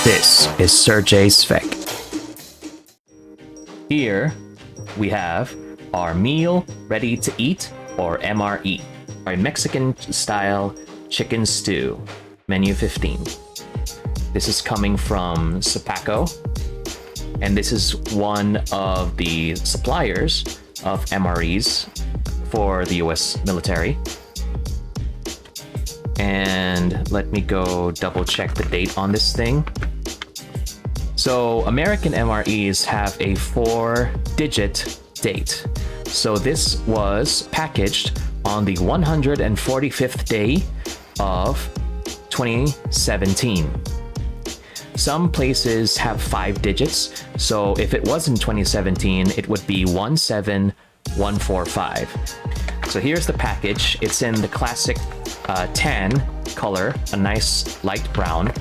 This is Serjay Svek. Here we have our meal ready to eat, or MRE, our Mexican style chicken stew, menu 15. This is coming from Sapaco, and this is one of the suppliers of MREs for the US military. And let me go double check the date on this thing. So American MREs have a 4-digit date. So this was packaged on the 145th day of 2017. Some places have 5 digits, so if it was in 2017, it would be 17145. So here's the package. It's in the classic tan color, a nice light brown.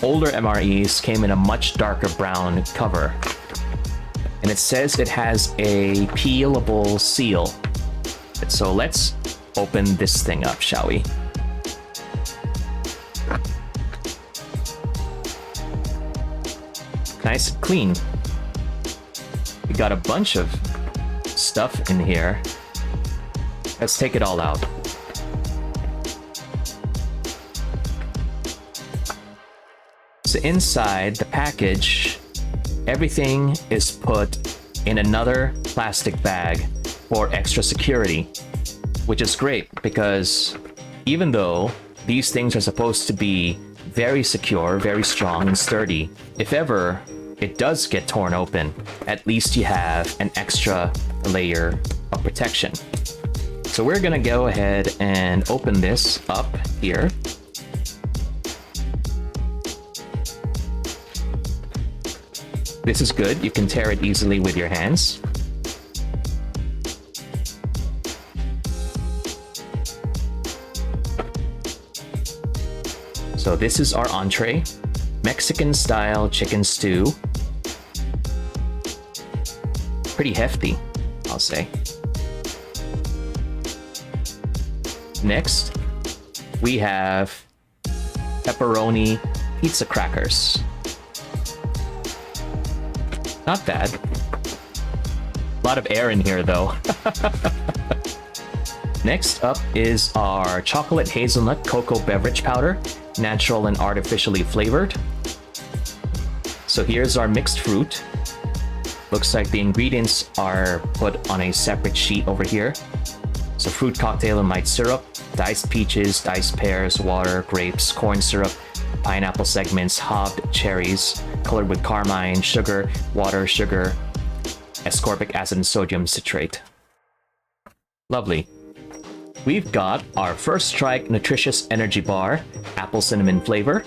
Older MREs came in a much darker brown cover. And it says it has a peelable seal. So let's open this thing up, shall we? Nice and clean. We got a bunch of stuff in here. Let's take it all out. So inside the package, everything is put in another plastic bag for extra security, which is great because even though these things are supposed to be very secure, very strong and sturdy, if ever it does get torn open, at least you have an extra layer of protection. So we're gonna go ahead and open this up here. This is good. You can tear it easily with your hands. So this is our entree, Mexican style chicken stew. Pretty hefty, I'll say. Next, we have pepperoni pizza crackers. Not bad. A lot of air in here, though. Next up is our chocolate hazelnut cocoa beverage powder, natural and artificially flavored. So here's our mixed fruit. Looks like the ingredients are put on a separate sheet over here. So fruit cocktail and light syrup, diced peaches, diced pears, water, grapes, corn syrup, pineapple segments, halved cherries, colored with carmine, sugar, water, sugar, ascorbic acid, and sodium citrate. Lovely. We've got our First Strike nutritious energy bar, apple cinnamon flavor.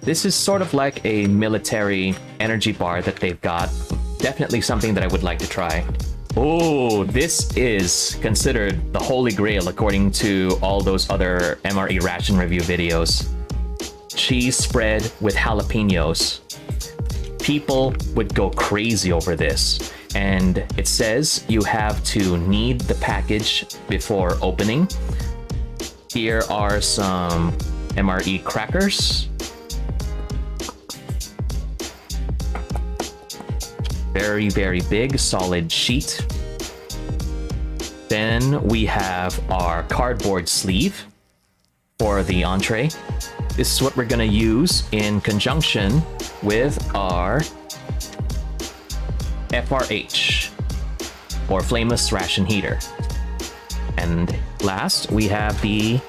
This is sort of like a military energy bar that they've got. Definitely something that I would like to try. Oh, this is considered the holy grail according to all those other MRE ration review videos. Cheese spread with jalapenos. People would go crazy over this. And it says you have to knead the package before opening. Here are some MRE crackers. Very, very big, solid sheet. Then we have our cardboard sleeve for the entree. This is what we're gonna use in conjunction with our FRH, or flameless ration heater. And last, we have the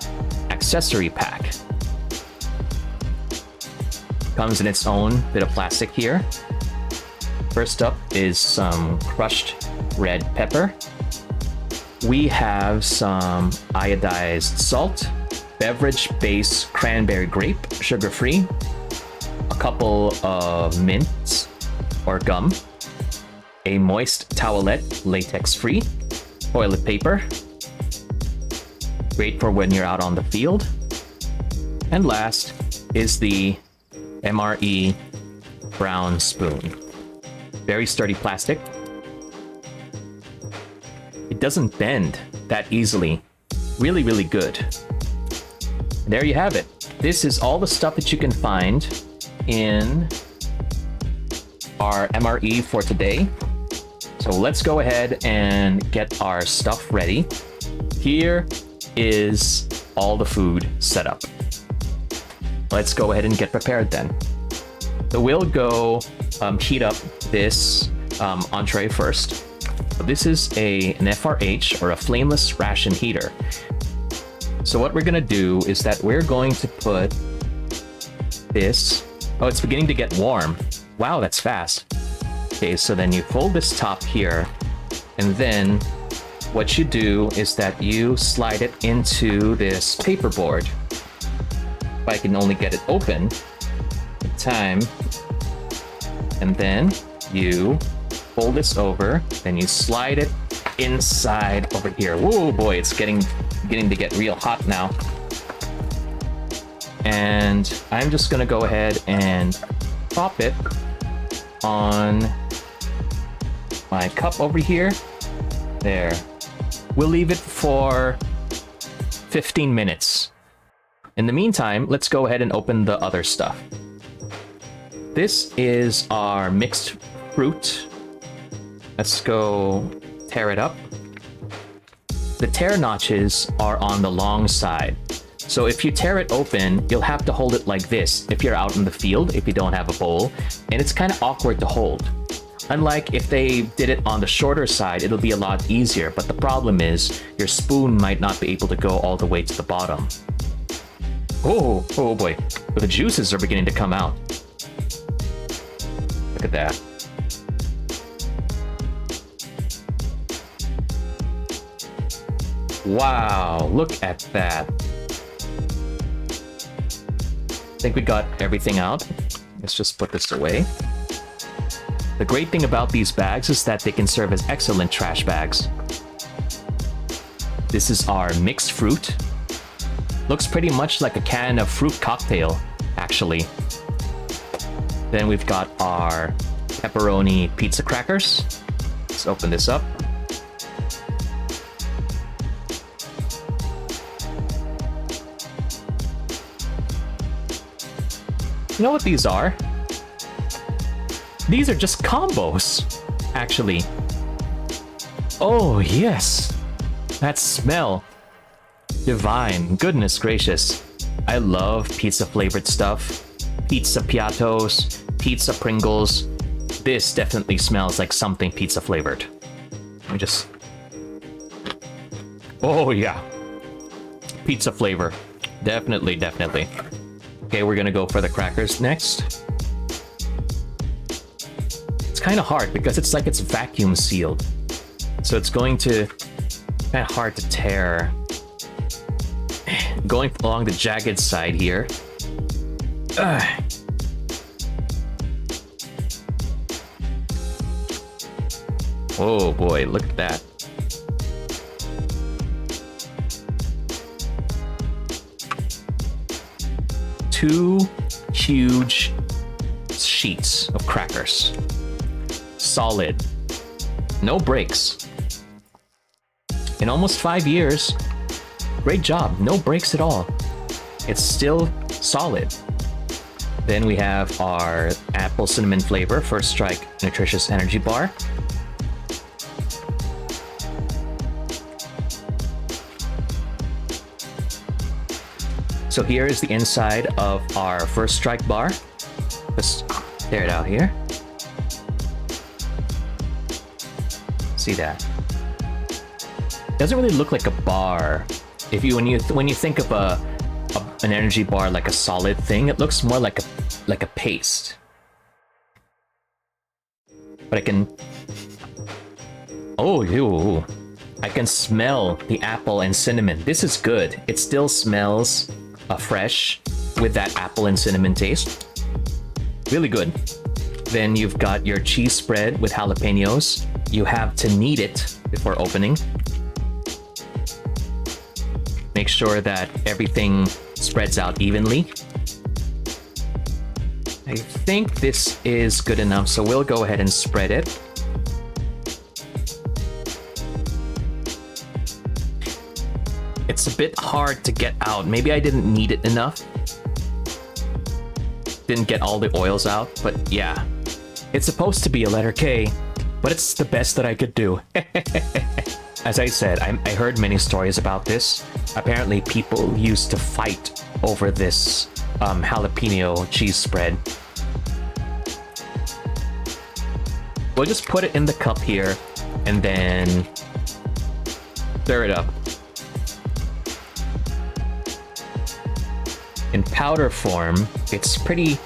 accessory pack. Comes in its own bit of plastic here. First up is some crushed red pepper. We have some iodized salt, beverage base cranberry grape, sugar-free, a couple of mints or gum, a moist towelette, latex-free, toilet paper, great for when you're out on the field. And last is the MRE brown spoon. Very sturdy plastic. It doesn't bend that easily. Really, really good. There you have it. This is all the stuff that you can find in our MRE for today. So let's go ahead and get our stuff ready. Here is all the food set up. Let's go ahead and get prepared then. So we'll go heat up this entree first. This is an FRH, or a flameless ration heater. So what we're gonna do is that we're going to put this. Oh, it's beginning to get warm. Wow, that's fast. Okay, so then you fold this top here, and then what you do is that you slide it into this paperboard. If I can only get it open in time. And then you fold this over, then you slide it inside over here. Whoa, boy, it's beginning to get real hot now. And I'm just gonna go ahead and pop it on my cup over here. There. We'll leave it for 15 minutes. In the meantime, let's go ahead and open the other stuff. This is our mixed fruit. Let's go tear it up. The tear notches are on the long side. So if you tear it open, you'll have to hold it like this if you're out in the field, if you don't have a bowl, and it's kind of awkward to hold. Unlike if they did it on the shorter side, it'll be a lot easier, but the problem is your spoon might not be able to go all the way to the bottom. Oh boy, the juices are beginning to come out. Look at that. Wow, look at that. I think we got everything out. Let's just put this away. The great thing about these bags is that they can serve as excellent trash bags. This is our mixed fruit. Looks pretty much like a can of fruit cocktail, actually. Then we've got our pepperoni pizza crackers. Let's open this up. You know what these are? These are just combos, actually. Oh, yes. That smell. Divine. Goodness gracious. I love pizza-flavored stuff. Pizza piatos, pizza Pringles. This definitely smells like something pizza-flavored. Let me just... Oh, yeah. Pizza flavor. Definitely, definitely. Okay, we're gonna go for the crackers next. It's kind of hard because it's like it's vacuum sealed. So it's going to kind of hard to tear. Going along the jagged side here. Oh boy, look at that. Two huge sheets of crackers. Solid. No breaks. In almost 5 years, great job. No breaks at all. It's still solid. Then we have our apple cinnamon flavor First Strike nutritious energy bar. So here is the inside of our First Strike bar. Let's tear it out here. See that? Doesn't really look like a bar. If you when you think of an energy bar like a solid thing, it looks more like a paste. But I can... Oh, ew. I can smell the apple and cinnamon. This is good. It still smells fresh with that apple and cinnamon taste. Really good. Then you've got your cheese spread with jalapenos. You have to knead it before opening. Make sure that everything spreads out evenly. I think this is good enough, so we'll go ahead and spread it. It's it's a bit hard to get out. Maybe I didn't knead it enough. Didn't get all the oils out, but yeah. It's supposed to be a letter K, but it's the best that I could do. As I said, I heard many stories about this. Apparently people used to fight over this jalapeno cheese spread. We'll just put it in the cup here and then stir it up. In powder form, it's pretty...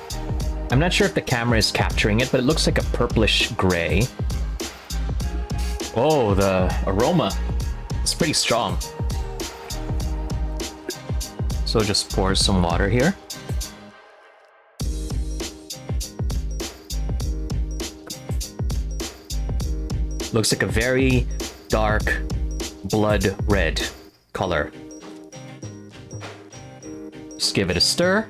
I'm not sure if the camera is capturing it, but it looks like a purplish gray. Oh, the aroma is pretty strong. So just pour some water here. Looks like a very dark blood red color. Just give it a stir.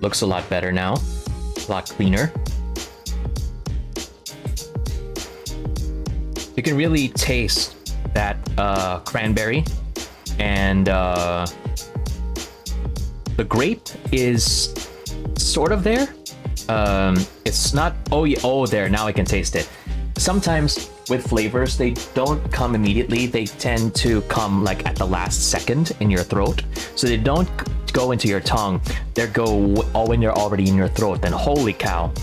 Looks a lot better now. A lot cleaner. You can really taste that cranberry, and the grape is sort of there. It's not... Oh, yeah, oh, there, now I can taste it. Sometimes with flavors, they don't come immediately. They tend to come like at the last second in your throat. So they don't go into your tongue. They go when they're already in your throat. Then holy cow,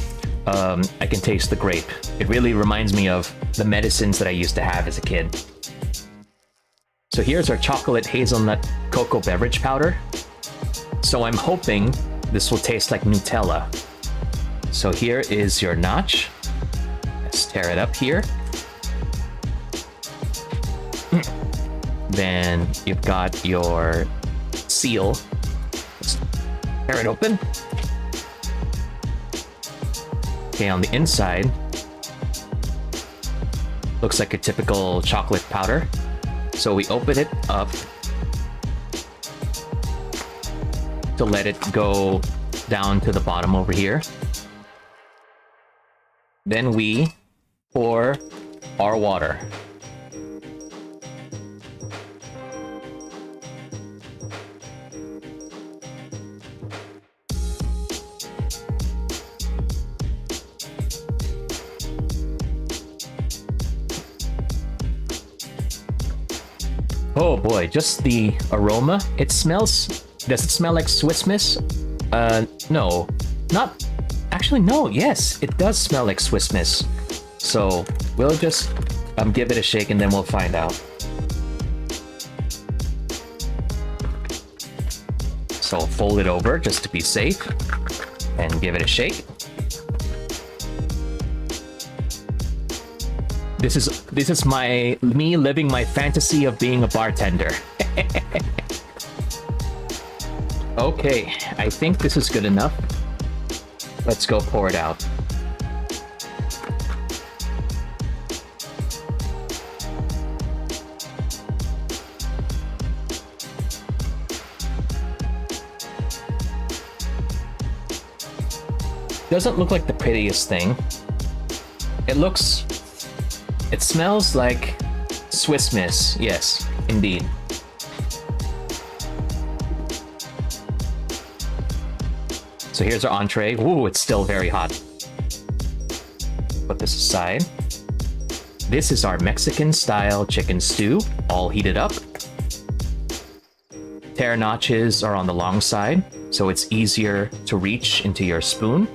I can taste the grape. It really reminds me of the medicines that I used to have as a kid. So here's our chocolate hazelnut cocoa beverage powder. So I'm hoping this will taste like Nutella. So here is your notch. Let's tear it up here. Then you've got your seal. Let's tear it open. Okay, on the inside, looks like a typical chocolate powder. So we open it up to let it go down to the bottom over here. Then we pour our water. Oh boy, just the aroma. It smells... Does it smell like Swiss Miss? No. Not... Actually, no. Yes, it does smell like Swiss Miss. So, we'll just give it a shake and then we'll find out. So, fold it over just to be safe. And give it a shake. This is me living my fantasy of being a bartender. Okay, I think this is good enough. Let's go pour it out. Doesn't look like the prettiest thing. It smells like Swiss Miss. Yes, indeed. So here's our entree. Ooh, it's still very hot. Put this aside. This is our Mexican-style chicken stew, all heated up. Tear notches are on the long side, so it's easier to reach into your spoon.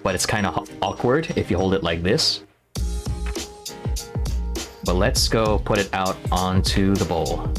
But it's kind of awkward if you hold it like this. But let's go put it out onto the bowl.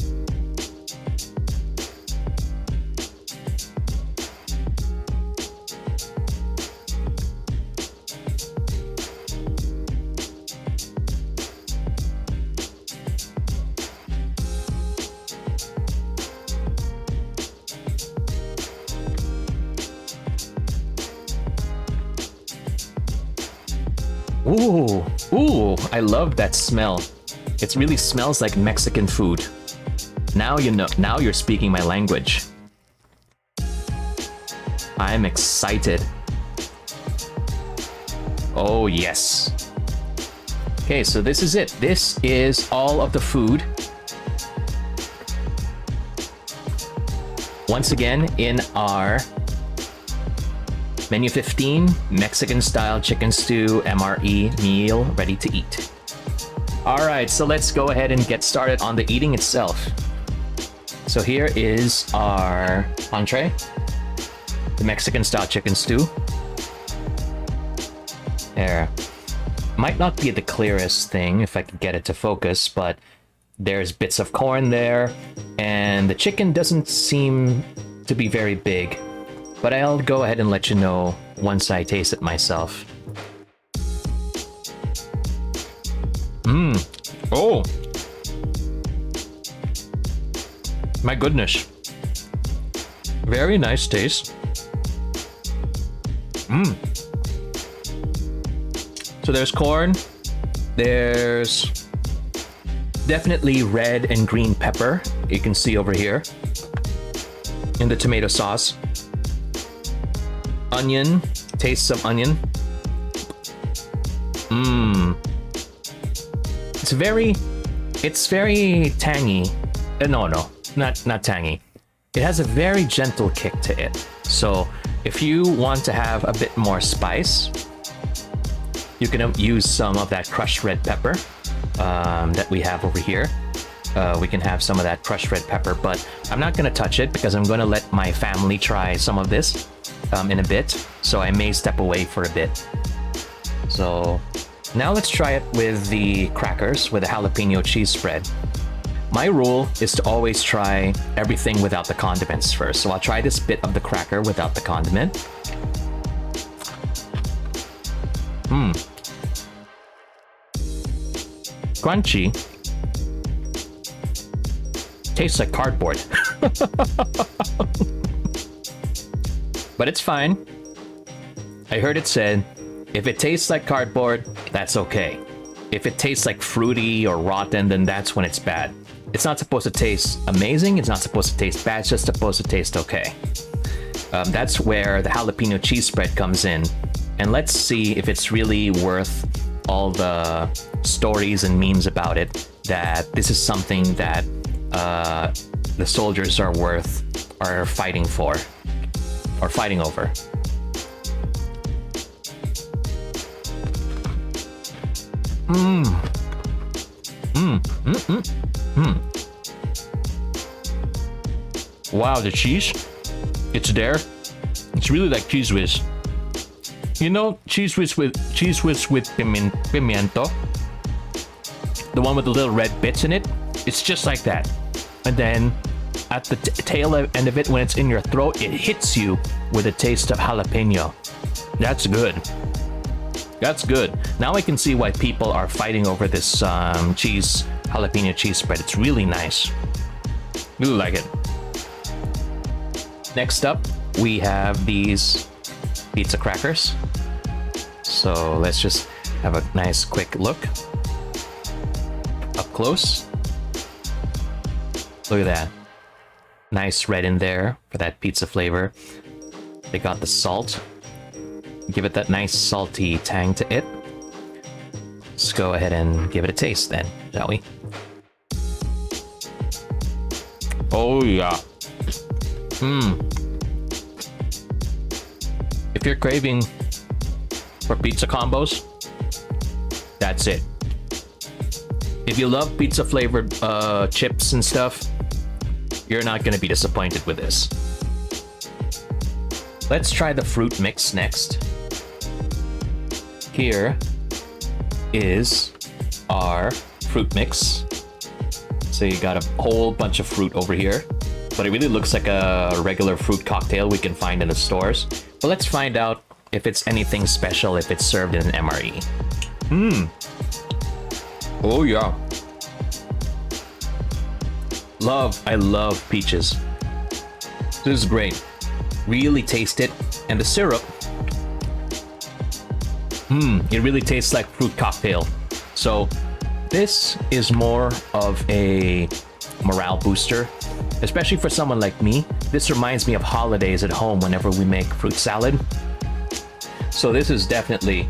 Ooh, ooh, I love that smell. It really smells like Mexican food. Now you know, now you're speaking my language. I'm excited. Oh yes. Okay, so this is it. This is all of the food. Once again, in our Menu 15, Mexican-style chicken stew MRE meal ready to eat. Alright, so let's go ahead and get started on the eating itself. So here is our entree, the Mexican-style chicken stew. There. Might not be the clearest thing if I could get it to focus, but there's bits of corn there, and the chicken doesn't seem to be very big, but I'll go ahead and let you know once I taste it myself. Oh! My goodness. Very nice taste. So there's corn, there's definitely red and green pepper, you can see over here, in the tomato sauce. Onion, taste some onion. It's very tangy. No, not tangy. It has a very gentle kick to it. So if you want to have a bit more spice, you can use some of that crushed red pepper that we have over here. We can have some of that crushed red pepper, but I'm not going to touch it because I'm going to let my family try some of this in a bit. So I may step away for a bit. So now let's try it with the crackers with a jalapeno cheese spread. My rule is to always try everything without the condiments first. So I'll try this bit of the cracker without the condiment. Crunchy. Tastes like cardboard. But it's fine. I heard it said, if it tastes like cardboard, that's okay. If it tastes like fruity or rotten, then that's when it's bad. It's not supposed to taste amazing, it's not supposed to taste bad, it's just supposed to taste okay. That's where the jalapeno cheese spread comes in. And let's see if it's really worth all the stories and memes about it, that this is something that the soldiers are fighting for, or fighting over. Wow, the cheese, it's there. It's really like Cheese Whiz. You know, Cheese Whiz with pimiento, the one with the little red bits in it. It's just like that. And then at the tail end of it, when it's in your throat, it hits you with a taste of jalapeno. That's good. That's good. Now I can see why people are fighting over this jalapeno cheese spread. It's really nice. Really like it. Next up, we have these pizza crackers. So let's just have a nice quick look. Up close. Look at that. Nice red in there for that pizza flavor. They got the salt. Give it that nice salty tang to it. Let's go ahead and give it a taste then, shall we? Oh yeah. If you're craving for pizza combos, that's it. If you love pizza flavored chips and stuff, you're not going to be disappointed with this. Let's try the fruit mix next. Here is our fruit mix. So you got a whole bunch of fruit over here, but it really looks like a regular fruit cocktail we can find in the stores. But let's find out if it's anything special if it's served in an MRE. Oh yeah. I love peaches. This is great. Really taste it. And the syrup, it really tastes like fruit cocktail. So this is more of a morale booster, especially for someone like me. This reminds me of holidays at home whenever we make fruit salad. So this is definitely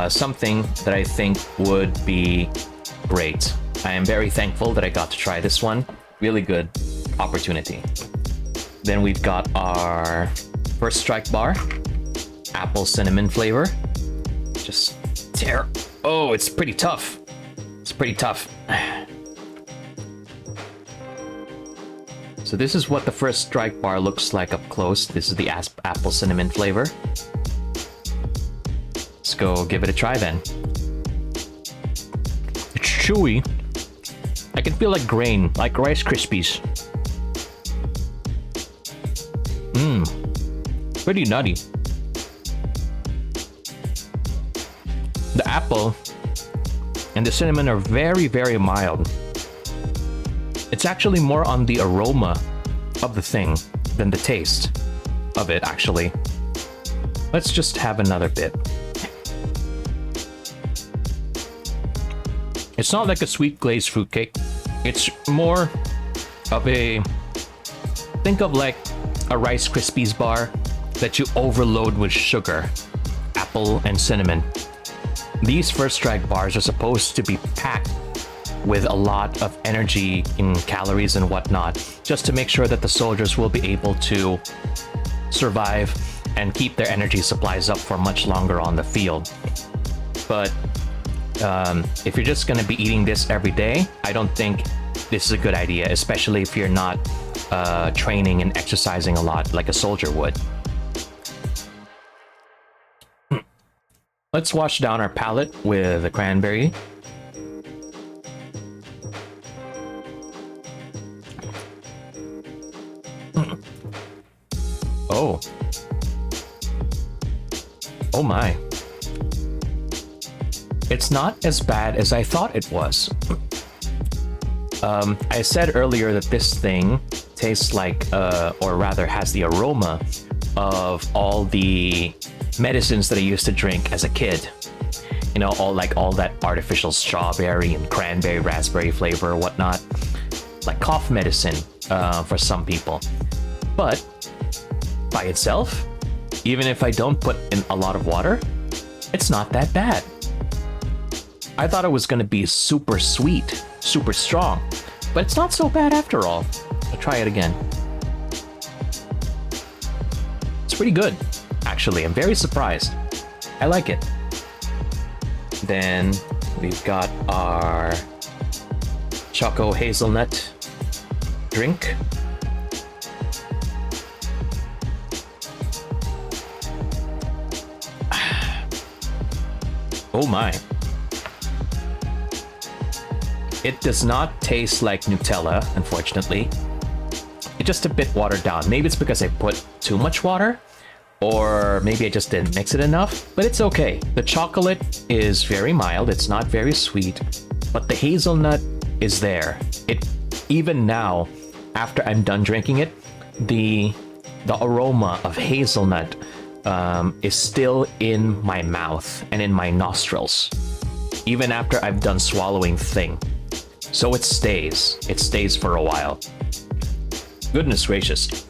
something that I think would be great. I am very thankful that I got to try this one. Really good opportunity. Then we've got our first strike bar, apple cinnamon flavor. Just tear. Oh, it's pretty tough. It's pretty tough. So this is what the first strike bar looks like up close. This is the apple cinnamon flavor. Let's go give it a try then. It's chewy. I can feel like grain, like Rice Krispies. Pretty nutty. The apple and the cinnamon are very, very mild. It's actually more on the aroma of the thing than the taste of it, actually. Let's just have another bit. It's not like a sweet glazed fruitcake. It's more of a... Think of like a Rice Krispies bar that you overload with sugar, apple, and cinnamon. These first strike bars are supposed to be packed with a lot of energy in calories and whatnot, just to make sure that the soldiers will be able to survive and keep their energy supplies up for much longer on the field. But if you're just gonna be eating this every day, I don't think this is a good idea, especially if you're not training and exercising a lot like a soldier would. Let's wash down our palate with a cranberry. Oh. Oh my. It's not as bad as I thought it was. I said earlier that this thing tastes like, or rather has the aroma of all the medicines that I used to drink as a kid. You know, all that artificial strawberry and cranberry, raspberry flavor or whatnot. Like cough medicine for some people. But by itself, even if I don't put in a lot of water, it's not that bad. I thought it was gonna be super sweet, super strong, but it's not so bad after all. I'll try it again. It's pretty good, actually. I'm very surprised. I like it. Then we've got our Choco Hazelnut drink. Oh my. It does not taste like Nutella, unfortunately. It's just a bit watered down. Maybe it's because I put too much water, or maybe I just didn't mix it enough, but it's okay. The chocolate is very mild, it's not very sweet, but the hazelnut is there. It, even now, after I'm done drinking it, the aroma of hazelnut is still in my mouth and in my nostrils, even after I've done swallowing the thing. So it stays for a while. Goodness gracious.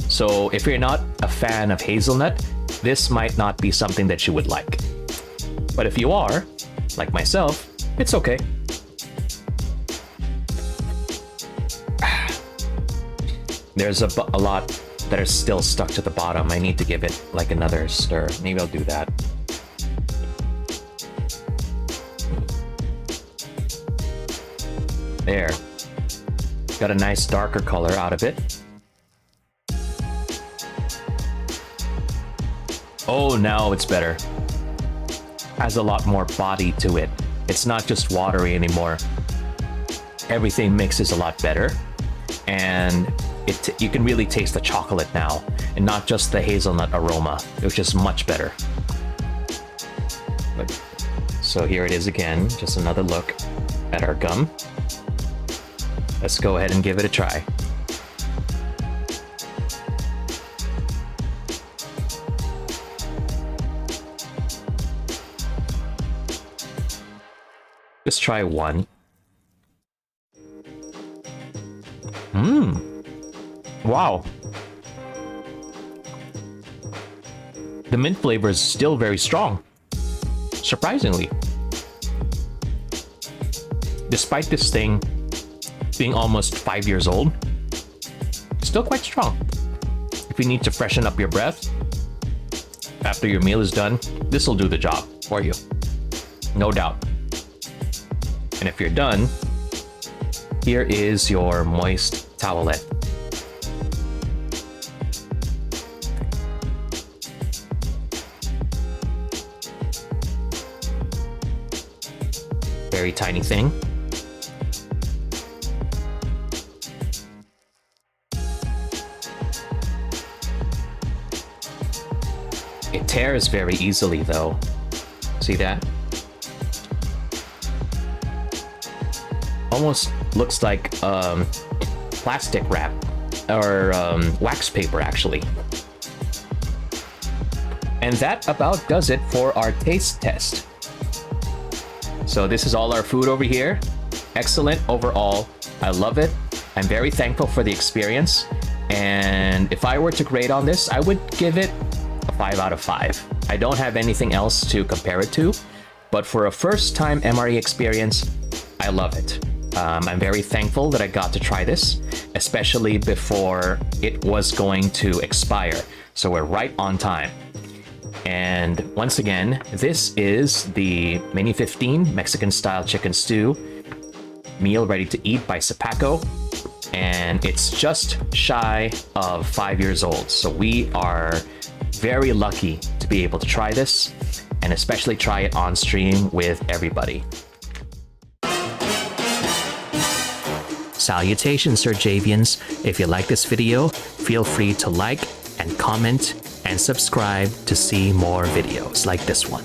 So if you're not a fan of hazelnut, this might not be something that you would like. But if you are, like myself, it's okay. There's a lot that are still stuck to the bottom. I need to give it like another stir. Maybe I'll do that. There. Got a nice darker color out of it. Oh, now it's better. Has a lot more body to it. It's not just watery anymore. Everything mixes a lot better. And you can really taste the chocolate now, and not just the hazelnut aroma, which is much better. So here it is again, just another look at our gum. Let's go ahead and give it a try. Let's try one. Wow. The mint flavor is still very strong. surprisingly. Despite this thing being almost 5 years old, still quite strong. If you need to freshen up your breath after your meal is done, this will do the job for you. No doubt. And if you're done, here is your moist towelette. Very tiny thing. It tears very easily though. See that? Almost looks like plastic wrap or wax paper actually. And that about does it for our taste test. So this is all our food over here. Excellent overall. I love it. I'm very thankful for the experience. And if I were to grade on this, I would give it a 5 out of 5. I don't have anything else to compare it to, but for a first time MRE experience, I love it. I'm very thankful that I got to try this, especially before it was going to expire. So we're right on time. And once again, this is the Mini 15 Mexican style chicken stew meal ready to eat by Sepaco. And it's just shy of 5 years old. So we are very lucky to be able to try this and especially try it on stream with everybody. Salutations, Serjavians. If you like this video, feel free to like and comment and subscribe to see more videos like this one.